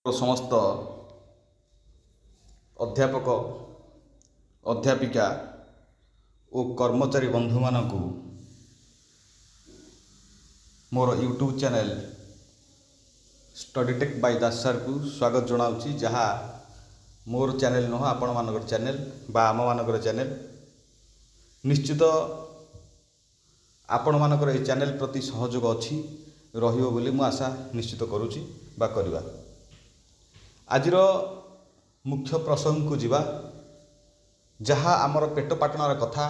समस्त अध्यापक अध्यापिका और कर्मचारी बंधु मानक मोर YouTube channel study tech by Das sir को स्वागत जनाऊँगी। जहाँ मोर चैनल नुह आपण मानकर चैनल बा आम मानकर चैनल निश्चित आपण मानकर ए चैनल प्रति सहयोग अच्छी रहिबो बोली मु आशा निश्चित करुच्ची बा करवा। आजिर मुख्य प्रसंग को जीवा जहाँ आमर पेट पाटणार कथा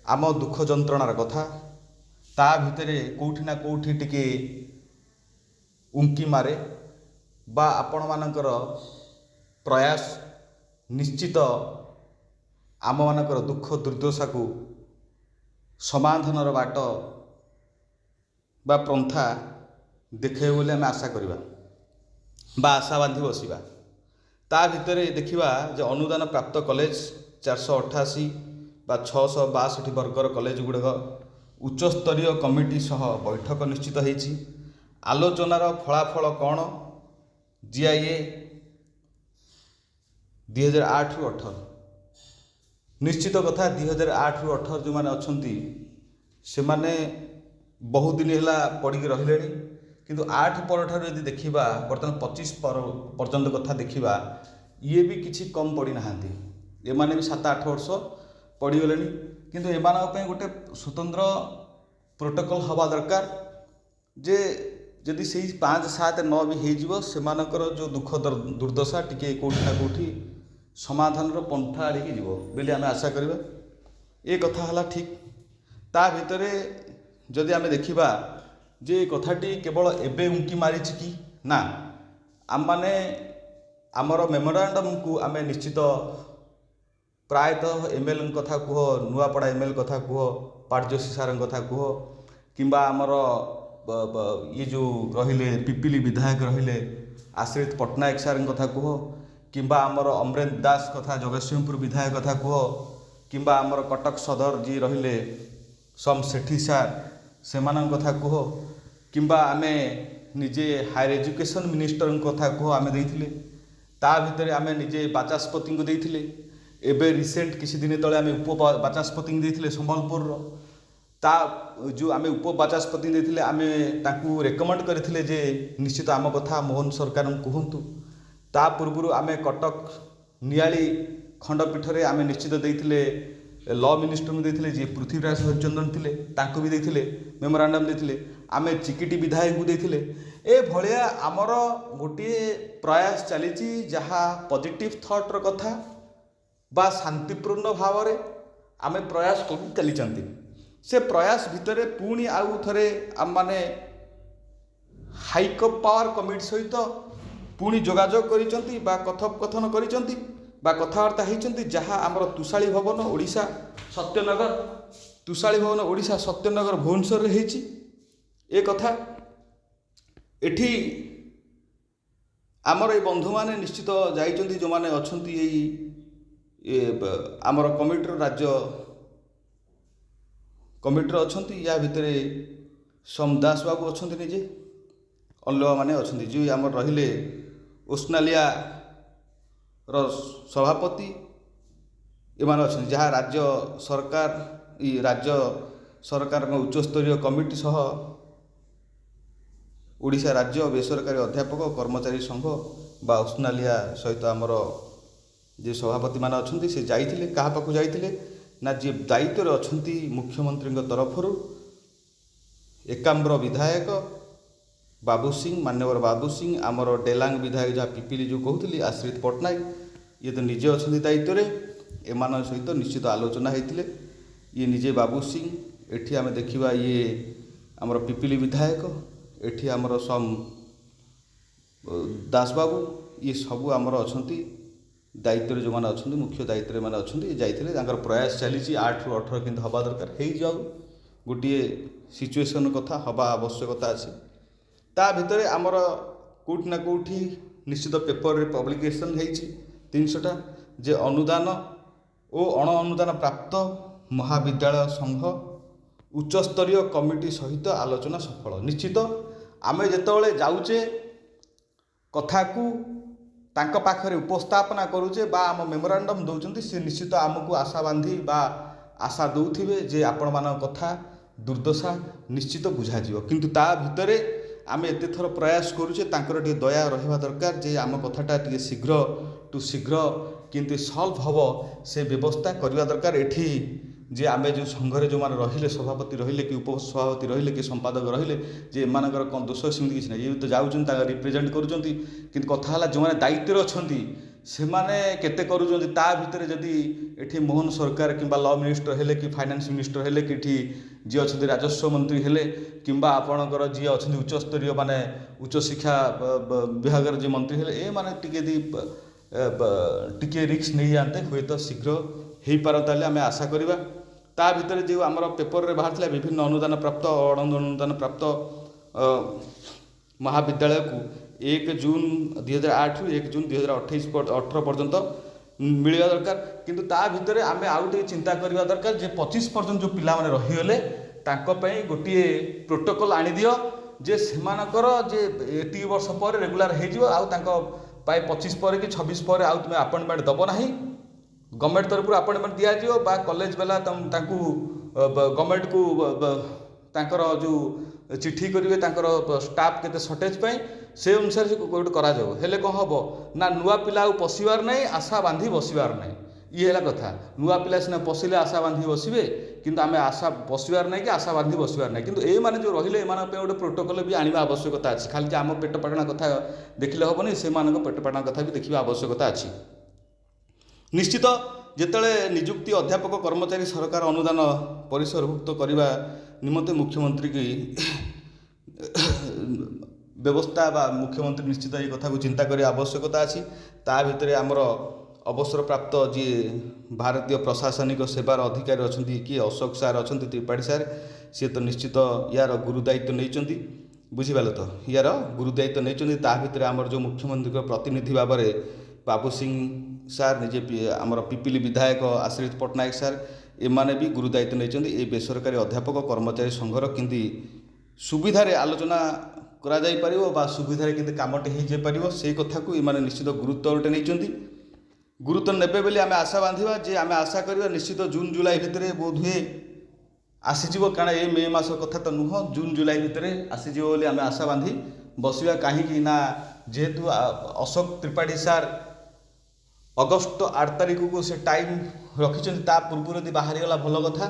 आम दुख जंत्रणार कथा ता भितरे कोठी ना कोठी टिके उंकी मारे बा आपण मानकर प्रयास निश्चित आम मानकर दुख दुर्दशा को समाधानर बाट बा पंथा देखे बोले आम आशा करवा बा आशा बांधी बसवा। ता भितरे देखिबा जे अनुदान प्राप्त कॉलेज 488 बा 662 वर्गर कॉलेज गुड़ाक उच्चस्तरीय कमिटी सह बैठक निश्चित होईछि। आलोचनार फलाफल कौन जीआईए 2008 रु 18 निश्चित कथा 2008 रु 18 जो माने अछंती से माने बहुत दिन है पड़ी रही किंतु 8 पर ठार यदि देखा बर्तमान 25 पर पर्यंत कथा देखा ये भी किसी कम पड़ी नहांती एमाने भी 7-8 वर्ष पड़गले किंतु एमान गोटे स्वतंत्र प्रोटोकॉल हवा दरकार जे जदि से 5-7-9 भी हो जो दुख दुर्दशा टिके कोठी ना कोठी समाधान पंथा आड़े जीव बोली आम आशा करवा। ये कथा है ठीक ता भितरे जदि आम देखा जे कथाटी केवल एबे उंकी मारी कि ना आम माने आमर मेमोरांडम को आम निश्चित प्रायतः एमएलए कथा कह नुआपड़ा एमएलए कथा कह पाटजोशी सार कथा कह किंबा आमर ये जो रहिले पिपिली विधायक रहिले आश्रित पट्टनायक सार कथा कह किंबा आमर अमरेंद्र दास कथा जगतसिंहपुर विधायक कथा कह किंबा आमर कटक सदर जी रहिले सम सेठी सार सेमान कथा कह किंबा आमे निजे हायर एजुकेशन मिनिस्टर कथा कह आमे देइथिले ता भितरे आमे निजे बाचस्पति को देइथिले एबे रिसेंट किसी दिन तले आमे उप बाचस्पति देइथिले संबलपुर ता जो आमे उप बाचस्पति देइथिले आमे ताकू रेकमेंड करथिले जे निश्चित आम कथा मोहन सरकार कहंतु ता पूर्व आमे कटक नियाली खंडपीठ रे आमे निश्चित देइथिले लॉ मिनिस्टर को देइथिले जे पृथ्वीराज हरिचंदन थिले ताको भी देइथिले मेमोरांडम देइथिले आमे चिकिटी विधायक को देइथिले ए भलिया आमर गोटे प्रयास चलीची जहाँ पॉजिटिव थॉट र कथा बा शांतिपूर्ण भाव रे आमे प्रयास कर चली से प्रयास भितरे पुणी आउ थरे आम माने हाइक पावर कमिटी सहित पुणी जोगाजोग करिसंती बा कथोपकथन करिसंती बा कथबार्ता होती जहाँ आमर तुषाली भवन ओडिशा सत्यनगर तुषाली भवन ओडिशा सत्यनगर भुवनेश्वर होती ए कथा एठी आमर ये बंधु माने निश्चित जाइछंती जो माने अछंती आमर कमिटर राज्य कमिटर अछंती या भितरे सोमदास बाबू अछंती निजे अल्लवा माने अछंती जो आमर रहिले उस्नालिया सभापति एमान अछंती जहाँ राज्य सरकार उच्चस्तरीय कमिटी सह ओडिशा राज्य बेसरकारी अध्यापक कर्मचारी संघ बा उस्नालिया सहित आमर जे सभापति मान अछंती से जाइथिले कहा पाखु जाइथिले ना जे दायित्व अछंती मुख्यमंत्री तरफ एकाम्र विधायक बाबू सिंह मान्यवर बाबू सिंह आमर डेलांग विधायक जहाँ पिपिली जो कहते आश्रित पट्टनायक ये तो निजे अच्छा दायित्व एमान सहित निश्चित आलोचना होते ये निजे बाबू सिंह एठी आम देखा ये आमर पिपिली विधायक एठी आमर सम दास बाबू ये सबू आमर अच्छा दायित्व जो मैंने अच्छा मुख्य दायित्व मैंने अच्छा जाइए प्रयास चली 8 रु 18 कि हवा दरकार हो जाऊ गोटे सिचुएसन कथा हवा आवश्यकता अच्छे ता भितरे आमर कोठी ना कोठी निश्चित पेपर रे पब्लिकेशन होती 300टा जे अनुदान और अण अनुदान प्राप्त महाविद्यालय संघ उच्चस्तरीय कमिटी सहित आलोचना सफल निश्चित आमे जेतेबेले जाउचे କଥାକୁ ତାଙ୍କ ପାଖରେ ଉପସ୍ଥାପନା କରୁଛେ ବା ଆମ ମେମୋରାଣ୍ଡମ୍ ଦେଉଛନ୍ତି, ସେ ନିଶ୍ଚିତ ଆମକୁ ଆଶା ବାନ୍ଧି ବା ଆଶା ଦେଉଥିବେ ଯେ ଆପଣମାନଙ୍କ କଥା ଦୁର୍ଦ୍ଦଶା ନିଶ୍ଚିତ ବୁଝାଯିବ। କିନ୍ତୁ ତା ଭିତରେ ଆମେ ଏତେ ଥର ପ୍ରୟାସ କରୁଛେ, ତାଙ୍କର ଟିକେ ଦୟା ରହିବା ଦରକାର ଯେ ଆମ କଥାଟା ଟିକେ ଶୀଘ୍ର ଟୁ ଶୀଘ୍ର କେମିତି ସଲ୍ଭ ହେବ ସେ ବ୍ୟବସ୍ଥା କରିବା ଦରକାର। ଏଠି ଯେ ଆମେ ଯେଉଁ ସଂଘରେ ଯେଉଁମାନେ ରହିଲେ, ସଭାପତି ରହିଲେ କି ଉପସଭାପତି ରହିଲେ କି ସମ୍ପାଦକ ରହିଲେ, ଯେ ଏମାନଙ୍କର କ'ଣ ଦୋଷ ସେମିତି କିଛି ନାହିଁ। ଇଏ ତ ଯାଉଛନ୍ତି ତାଙ୍କ ରିପ୍ରେଜେଣ୍ଟ କରୁଛନ୍ତି, କିନ୍ତୁ କଥା ହେଲା ଯେଉଁମାନେ ଦାୟିତ୍ୱରେ ଅଛନ୍ତି ସେମାନେ କେତେ କରୁଛନ୍ତି। ତା ଭିତରେ ଯଦି ଏଠି ମୋହନ ସରକାର କିମ୍ବା ଲ ମିନିଷ୍ଟର ହେଲେ କି ଫାଇନାନ୍ସ ମିନିଷ୍ଟର ହେଲେ କି ଏଠି ଯିଏ ଅଛନ୍ତି ରାଜସ୍ୱ ମନ୍ତ୍ରୀ ହେଲେ କିମ୍ବା ଆପଣଙ୍କର ଯିଏ ଅଛନ୍ତି ଉଚ୍ଚସ୍ତରୀୟ ମାନେ ଉଚ୍ଚଶିକ୍ଷା ବିଭାଗର ଯିଏ ମନ୍ତ୍ରୀ ହେଲେ, ଏମାନେ ଟିକେ ଟିକେ ରିସ୍କ ନେଇଯାଆନ୍ତେ ହୁଏତ ଶୀଘ୍ର ହେଇପାରନ୍ତା ବୋଲି ଆମେ ଆଶା କରିବା। ତା ଭିତରେ ଯେଉଁ ଆମର ପେପରରେ ବାହାରିଥିଲା ବିଭିନ୍ନ ଅନୁଦାନ ପ୍ରାପ୍ତ ଅନୁଦାନ ପ୍ରାପ୍ତ ମହାବିଦ୍ୟାଳୟକୁ 1 ଜୁନ୍ 2008ରୁ 1 ଜୁନ୍ 2018 ପର୍ଯ୍ୟନ୍ତ ମିଳିବା ଦରକାର। କିନ୍ତୁ ତା ଭିତରେ ଆମେ ଆଉ ଟିକେ ଚିନ୍ତା କରିବା ଦରକାର ଯେ 25 ପର୍ଯ୍ୟନ୍ତ ଯେଉଁ ପିଲାମାନେ ରହିଗଲେ ତାଙ୍କ ପାଇଁ ଗୋଟିଏ ପ୍ରୋଟୋକଲ୍ ଆଣିଦିଅ ଯେ ସେମାନଙ୍କର ଯେ ଏତିକି ବର୍ଷ ପରେ ରେଗୁଲାର ହେଇଯିବ, ଆଉ ତାଙ୍କ ପାଇଁ 25 ପରେ କି 26 ପରେ ଆଉ ତୁମେ ଆପଏଣ୍ଟମେଣ୍ଟ ଦେବ ନାହିଁ। ଗଭର୍ଣ୍ଣମେଣ୍ଟ ତରଫରୁ ଆପଏଣ୍ଟମେଣ୍ଟ ଦିଆଯିବ ବା କଲେଜ ବାଲା ତାଙ୍କୁ ଗଭର୍ଣ୍ଣମେଣ୍ଟକୁ ତାଙ୍କର ଯେଉଁ ଚିଠି କରିବେ ତାଙ୍କର ଷ୍ଟାଫ୍ କେତେ ସର୍ଟେଜ୍ ପାଇଁ, ସେ ଅନୁସାରେ ସେ ଗୋଟେ କରାଯାଉ। ହେଲେ କ'ଣ ହେବ ନା ନୂଆ ପିଲା ଆଉ ପଶିବାର ନାହିଁ, ଆଶା ବାନ୍ଧି ବସିବାର ନାହିଁ। ଇଏ ହେଲା କଥା। ନୂଆ ପିଲା ସିନା ପଶିଲେ ଆଶା ବାନ୍ଧି ବସିବେ, କିନ୍ତୁ ଆମେ ଆଶା ବସିବାର ନାହିଁ କି ଆଶା ବାନ୍ଧି ବସିବାର ନାହିଁ। କିନ୍ତୁ ଏମାନେ ଯେଉଁ ରହିଲେ ଏମାନଙ୍କ ପାଇଁ ଗୋଟେ ପ୍ରୋଟୋକଲ୍ ବି ଆଣିବା ଆବଶ୍ୟକତା ଅଛି। ଖାଲି ଯେ ଆମ ପେଟ ପାଟଣା କଥା ଦେଖିଲେ ହେବନି, ସେମାନଙ୍କ ପେଟ ପାଟଣା କଥା ବି ଦେଖିବା ଆବଶ୍ୟକତା ଅଛି। ନିଶ୍ଚିତ ଯେତେବେଳେ ନିଯୁକ୍ତି ଅଧ୍ୟାପକ କର୍ମଚାରୀ ସରକାର ଅନୁଦାନ ପରିସରଭୁକ୍ତ କରିବା ନିମନ୍ତେ ମୁଖ୍ୟମନ୍ତ୍ରୀକି ବ୍ୟବସ୍ଥା ବା ମୁଖ୍ୟମନ୍ତ୍ରୀ ନିଶ୍ଚିତ ଏ କଥାକୁ ଚିନ୍ତା କରିବା ଆବଶ୍ୟକତା ଅଛି। ତା ଭିତରେ ଆମର ଅବସରପ୍ରାପ୍ତ ଯିଏ ଭାରତୀୟ ପ୍ରଶାସନିକ ସେବାର ଅଧିକାରୀ ଅଛନ୍ତି କିଏ ଅଶୋକ ସାର୍ ଅଛନ୍ତି, ତ୍ରିପାଠୀ ସାର୍, ସିଏ ତ ନିଶ୍ଚିତ ୟାର ଗୁରୁ ଦାୟିତ୍ୱ ନେଇଛନ୍ତି। ବୁଝିପାରିଲେ ତ, ୟାର ଗୁରୁ ଦାୟିତ୍ୱ ନେଇଛନ୍ତି। ତା ଭିତରେ ଆମର ଯେଉଁ ମୁଖ୍ୟମନ୍ତ୍ରୀଙ୍କ ପ୍ରତିନିଧି ଭାବରେ ବାବୁ ସିଂ ସାର୍, ନିଜେ ଆମର ପିପିଲି ବିଧାୟକ ଆଶ୍ରିତ ପଟ୍ଟନାୟକ ସାର୍, ଏମାନେ ବି ଗୁରୁ ଦାୟିତ୍ୱ ନେଇଛନ୍ତି। ଏ ବେସରକାରୀ ଅଧ୍ୟାପକ କର୍ମଚାରୀ ସଂଘର କେମିତି ସୁବିଧାରେ ଆଲୋଚନା କରାଯାଇପାରିବ ବା ସୁବିଧାରେ କେମିତି କାମଟି ହେଇଯାଇପାରିବ ସେଇ କଥାକୁ ଏମାନେ ନିଶ୍ଚିତ ଗୁରୁତ୍ୱ ଗୋଟେ ନେଇଛନ୍ତି। ଗୁରୁତ୍ୱ ନେବେ ବୋଲି ଆମେ ଆଶା ବାନ୍ଧିବା ଯେ ଆମେ ଆଶା କରିବା ନିଶ୍ଚିତ ଜୁନ୍ ଜୁଲାଇ ଭିତରେ ବୋଧହୁଏ ଆସିଯିବ। କାରଣ ଏ ମେ ମାସ କଥା ତ ନୁହଁ, ଜୁନ୍ ଜୁଲାଇ ଭିତରେ ଆସିଯିବ ବୋଲି ଆମେ ଆଶା ବାନ୍ଧି ବସିବା। କାହିଁକି ନା ଯେହେତୁ ଅଶୋକ ତ୍ରିପାଠୀ ସାର୍ ଅଗଷ୍ଟ 8 ତାରିଖକୁ ସେ ଟାଇମ୍ ରଖିଛନ୍ତି, ତା ପୂର୍ବରୁ ଯଦି ବାହାରିଗଲା ଭଲ କଥା,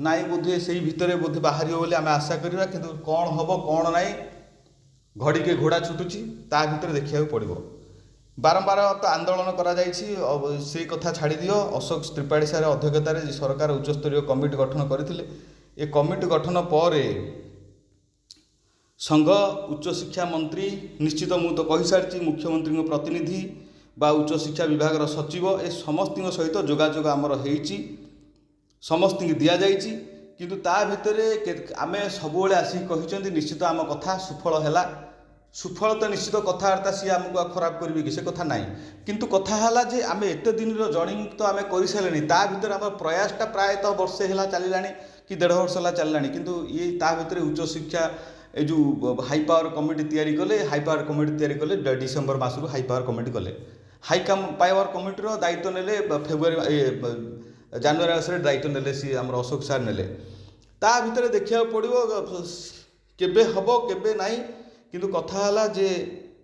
ନାଇଁ ବୋଧହୁଏ ସେଇ ଭିତରେ ବୋଧେ ବାହାରିବ ବୋଲି ଆମେ ଆଶା କରିବା। କିନ୍ତୁ କ'ଣ ହେବ କ'ଣ ନାହିଁ, ଘଡ଼ିକେ ଘୋଡ଼ା ଛୁଟୁଛି, ତା ଭିତରେ ଦେଖିବାକୁ ପଡ଼ିବ। ବାରମ୍ବାର ତ ଆନ୍ଦୋଳନ କରାଯାଇଛି, ସେଇ କଥା ଛାଡ଼ିଦିଅ। ଅଶୋକ ତ୍ରିପାଠୀ ସାର୍ ଅଧ୍ୟକ୍ଷତାରେ ସରକାର ଉଚ୍ଚସ୍ତରୀୟ କମିଟି ଗଠନ କରିଥିଲେ। ଏ କମିଟି ଗଠନ ପରେ ସଂଘ, ଉଚ୍ଚଶିକ୍ଷା ମନ୍ତ୍ରୀ, ନିଶ୍ଚିତ ମୁଁ ତ କହିସାରିଛି ମୁଖ୍ୟମନ୍ତ୍ରୀଙ୍କ ପ୍ରତିନିଧି ବା ଉଚ୍ଚଶିକ୍ଷା ବିଭାଗର ସଚିବ, ଏ ସମସ୍ତଙ୍କ ସହିତ ଯୋଗାଯୋଗ ଆମର ହେଇଛି, ସମସ୍ତଙ୍କୁ ଦିଆଯାଇଛି। କିନ୍ତୁ ତା ଭିତରେ ଆମେ ସବୁବେଳେ ଆସିକି କହିଛନ୍ତି ନିଶ୍ଚିତ ଆମ କଥା ସୁଫଳ ହେଲା। ସୁଫଳ ତ ନିଶ୍ଚିତ କଥାବାର୍ତ୍ତା ସିଏ ଆମକୁ ଆଉ ଖରାପ କରିବେ କି, ସେ କଥା ନାହିଁ। କିନ୍ତୁ କଥା ହେଲା ଯେ ଆମେ ଏତେ ଦିନର ଜର୍ଣ୍ଣିଂ ତ ଆମେ କରିସାରିଲେଣି, ତା ଭିତରେ ଆମର ପ୍ରୟାସଟା ପ୍ରାୟତଃ ବର୍ଷେ ହେଲା ଚାଲିଲାଣି କି 1.5 ବର୍ଷ ହେଲା ଚାଲିଲାଣି। କିନ୍ତୁ ଇଏ ତା ଭିତରେ ଉଚ୍ଚଶିକ୍ଷା ଏ ଯେଉଁ ହାଇ ପାୱାର କମିଟି ତିଆରି କଲେ, ଡିସେମ୍ବର ମାସରୁ ହାଇ ପାୱାର କମିଟି କଲେ। ହାଇ ପାୱାର କମିଟିର ଦାୟିତ୍ୱ ନେଲେ ଜାନୁଆରୀ ମାସରେ ଦାୟିତ୍ୱ ନେଲେ, ସିଏ ଆମର ଅଶୋକ ସାର୍ ନେଲେ। ତା ଭିତରେ ଦେଖିବାକୁ ପଡ଼ିବ କେବେ ହେବ କେବେ ନାହିଁ। କିନ୍ତୁ କଥା ହେଲା ଯେ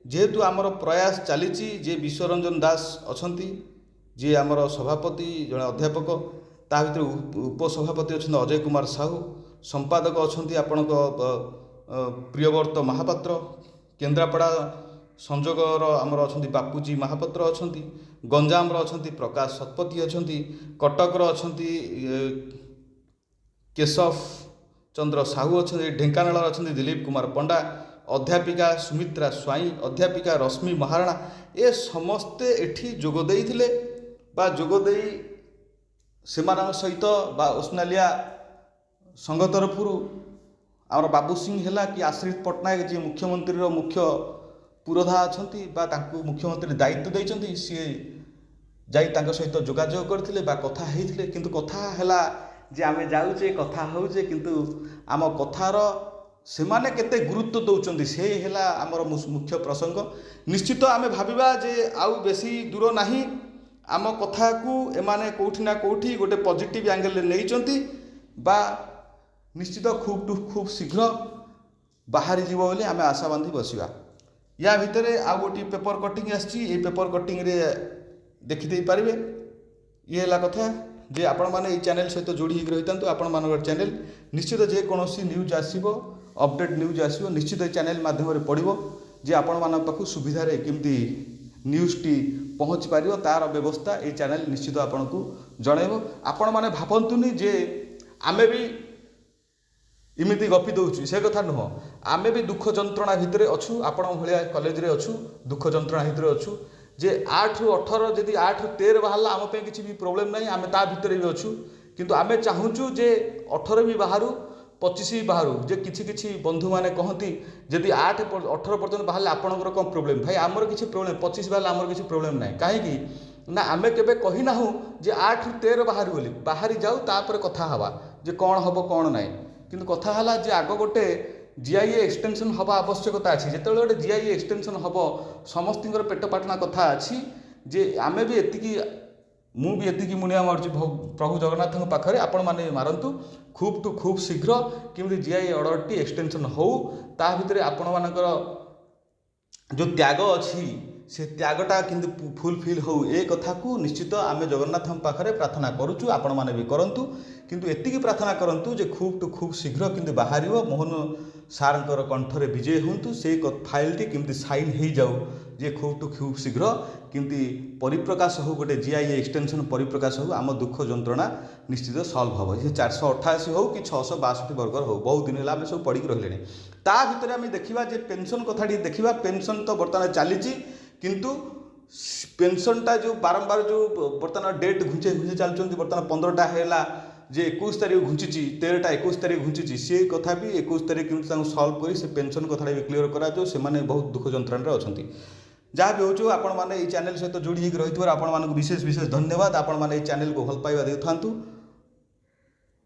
ଯେହେତୁ ଆମର ପ୍ରୟାସ ଚାଲିଛି, ଯେ ବିଶ୍ୱରଞ୍ଜନ ଦାସ ଅଛନ୍ତି ଯିଏ ଆମର ସଭାପତି ଜଣେ ଅଧ୍ୟାପକ, ତା ଭିତରେ ଉପସଭାପତି ଅଛନ୍ତି ଅଜୟ କୁମାର ସାହୁ, ସମ୍ପାଦକ ଅଛନ୍ତି ଆପଣଙ୍କ ପ୍ରିୟବ୍ରତ ମହାପାତ୍ର, କେନ୍ଦ୍ରାପଡ଼ା ସଂଯୋଗର ଆମର ଅଛନ୍ତି ବାପୁଜୀ ମହାପାତ୍ର ଅଛନ୍ତି, ଗଞ୍ଜାମର ଅଛନ୍ତି ପ୍ରକାଶ ଶତପଥୀ ଅଛନ୍ତି, କଟକର ଅଛନ୍ତି କେଶବ ଚନ୍ଦ୍ର ସାହୁ ଅଛନ୍ତି, ଢେଙ୍କାନାଳର ଅଛନ୍ତି ଦିଲ୍ଲୀପ କୁମାର ପଣ୍ଡା, ଅଧ୍ୟାପିକା ସୁମିତ୍ରା ସ୍ୱାଇଁ, ଅଧ୍ୟାପିକା ରଶ୍ମି ମହାରଣା, ଏ ସମସ୍ତେ ଏଠି ଯୋଗ ଦେଇଥିଲେ ବା ଯୋଗ ଦେଇ ସେମାନଙ୍କ ସହିତ ବା ଓସ୍ନାଲିଆ ସଂଘ ତରଫରୁ ଆମର ବାବୁ ସିଂ ହେଲା କି ଆଶ୍ରିତ ପଟ୍ଟନାୟକ ଯିଏ ମୁଖ୍ୟମନ୍ତ୍ରୀର ମୁଖ୍ୟ ପୁରୋଧା ଅଛନ୍ତି ବା ତାଙ୍କୁ ମୁଖ୍ୟମନ୍ତ୍ରୀ ଦାୟିତ୍ୱ ଦେଇଛନ୍ତି, ସିଏ ଯାଇ ତାଙ୍କ ସହିତ ଯୋଗାଯୋଗ କରିଥିଲେ ବା କଥା ହେଇଥିଲେ। କିନ୍ତୁ କଥା ହେଲା ଯେ ଆମେ ଯାଉଛେ କଥା ହେଉଛେ, କିନ୍ତୁ ଆମ କଥାର सेमाने केते गुरुत्व दौरान से है आमर मुख्य प्रसंग। निश्चित आम भाविबा जे आउ बेसी दूर नहीं आम कथा को एमाने कोठी ना कोठी गोटे पॉजिटिव एंगल नहीं बा निश्चित खूब शीघ्र बाहरी जीव बोली आम आशा बांधी बसवा। या भितर आउ गोटे पेपर कटिंग आसी पेपर कटिंग रे देखिदे पारे ये है कथा जे आपण मैंने ये चैनल सहित जोड़ी रही था। आपण मान चैनल निश्चित जेकोसी न्यूज आसो अपडेट न्यूज आसो निश्चित चैनल मध्यम पड़ो जे आपण मान पाखु सुविधा केमती न्यूज़टी पहुँची पार तार व्यवस्था ये चैनल निश्चित आपन को जनइब। आपण मैंने भावतुनि जे आमे भी इमिति गपी दौचु से कथा नुह आमे भी दुख जंत्रणा भितर अच्छु आपण भाया कॉलेज रे अच्छु दुख जंत्रणा भितर अच्छु जे 8 रु 18 जदि 8 रु 13 बाहर आम किसी भी प्रोब्लेम नहीं आम ता भितर भी अच्छु किंतु आमे चाहूँ जे 18 भी बाहर 25 भी बाहर जे किछि बंधु मैंने कहती जदि 8-18 पर्यटन बाहर आपंकर कौन प्रोब्लेम भाई आमर किसी प्रोब्लेम 25 बाहर आमर किसी प्रोब्लेम ना कहीं ना आमे केबे कही नाहु जे 8 रु 13 बाहर बोली बाहरी जाऊ तापर कथा हवा जे कौन हम कौन ना किंतु कथा हला जे आग गोटे जीआईए एक्सटेंशन हवा आवश्यकता अच्छी जो गोटे जीआईए एक्सटेंशन हम समस्त पेट पाटना कथा अच्छी जे आमे भी एतिकी मु भी एतिकी मुनिया मारुची प्रभु जगन्नाथ पाखे आपण मैंने मारतु खूब टू खूब शीघ्र केमती जीआईए ऑर्डर टी एक्सटेंशन हो ता भितर आपण मानकर जो त्याग अच्छी से त्यागटा किंतु फुलफिल हो ए कथा को निश्चित आम जगन्नाथ पाखे प्रार्थना करुचु आपण मैंने भी करंतु किंतु एतिकी प्रार्थना करंतु जे खूब टू खूब शीघ्र किंतु बाहर मोहन सारंकर कंठरे विजय हूँ से फाइलटी किंतु साइन हो जाऊ जे खूब टू खूब शीघ्र किंतु परिप्रकाश हो गोटे जीआईए एक्सटेंशन परिप्रकाश हो आम दुख जंत्रणा निश्चित सल्व हम ये 488 हो कि 662 वर्गर हो बहुत दिन है सब पढ़ी रही ता भितर आम देखा जे पेंशन कथा देखा पेंशन तो बर्तमान चली किंतु पेंशनटा जो बारंबार जो बर्तमान डेट घुंचे घुंचे चलती बर्तमान 15टा है जे 21 तारीख घुंची 13टा 21 तारीख घुंची सी कथा भी 21 तारीख केमती सल्व कर से पेंशन कथा भी क्लीयर करा से बहुत दुख जंत्रणा अच्छा जहाँ भी हो आपण मैंने ये चैनल सहित जोड़ी रही आपण विशेष विशेष धन्यवाद। आपण मैंने ये चैनल को भल पाइबा देउ थांतु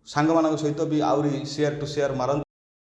सांग मान सहित भी आउरी शेयर टू शेयर मारंतु।